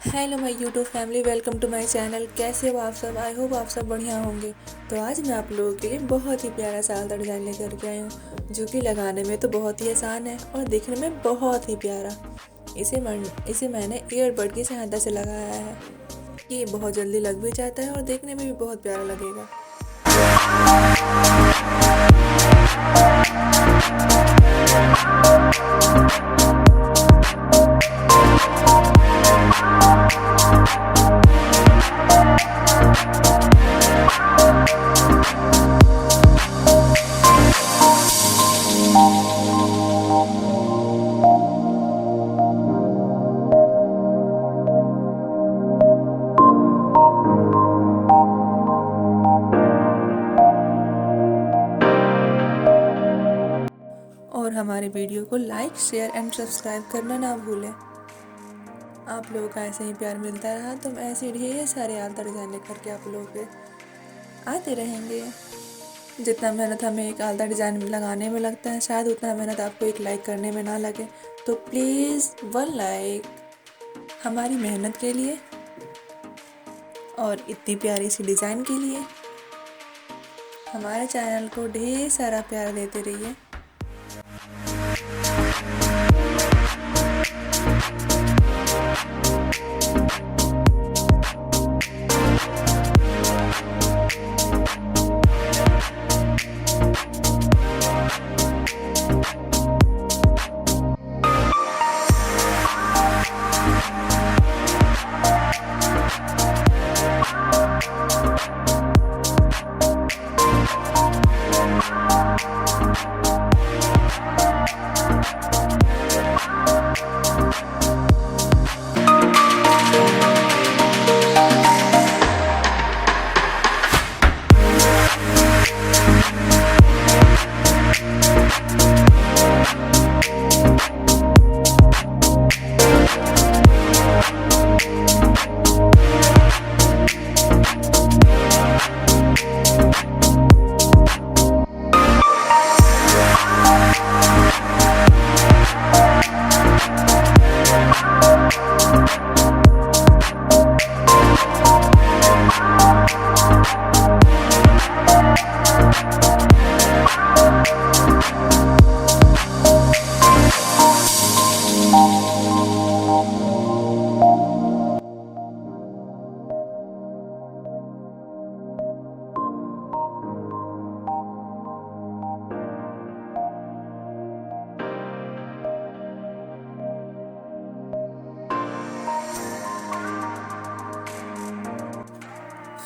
Hello my YouTube family, welcome to my channel. कैसे हो आप सब? आई होप आप सब बढ़िया होंगे। तो आज मैं आप लोगों के लिए बहुत ही प्यारा सा आल्ता डिज़ाइन लेकर के आई हूँ, जो कि लगाने में तो बहुत ही आसान है और दिखने में बहुत ही प्यारा। इसे मैंने ईयरबड की सहायता से लगाया है। ये बहुत जल्दी लग भी जाता है और देखने में भी बहुत प्यारा लगेगा। और हमारे वीडियो को लाइक, शेयर एंड सब्सक्राइब करना ना भूलें। आप लोगों का ऐसे ही प्यार मिलता रहा तो मैं ऐसे ढेर सारे आल्ता डिज़ाइन लेकर के आप लोगों के आते रहेंगे। जितना मेहनत हमें एक आल्ता डिज़ाइन लगाने में लगता है, शायद उतना मेहनत आपको एक लाइक करने में ना लगे। तो प्लीज़ 1 लाइक हमारी मेहनत के लिए और इतनी प्यारी सी डिज़ाइन के लिए। हमारे चैनल को ढेर सारा प्यार देते रहिए।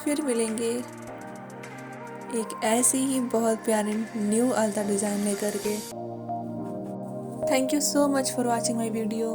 फिर मिलेंगे एक ऐसी ही बहुत प्यारी न्यू आल्ता डिज़ाइन लेकर के। Thank you so much for watching my video.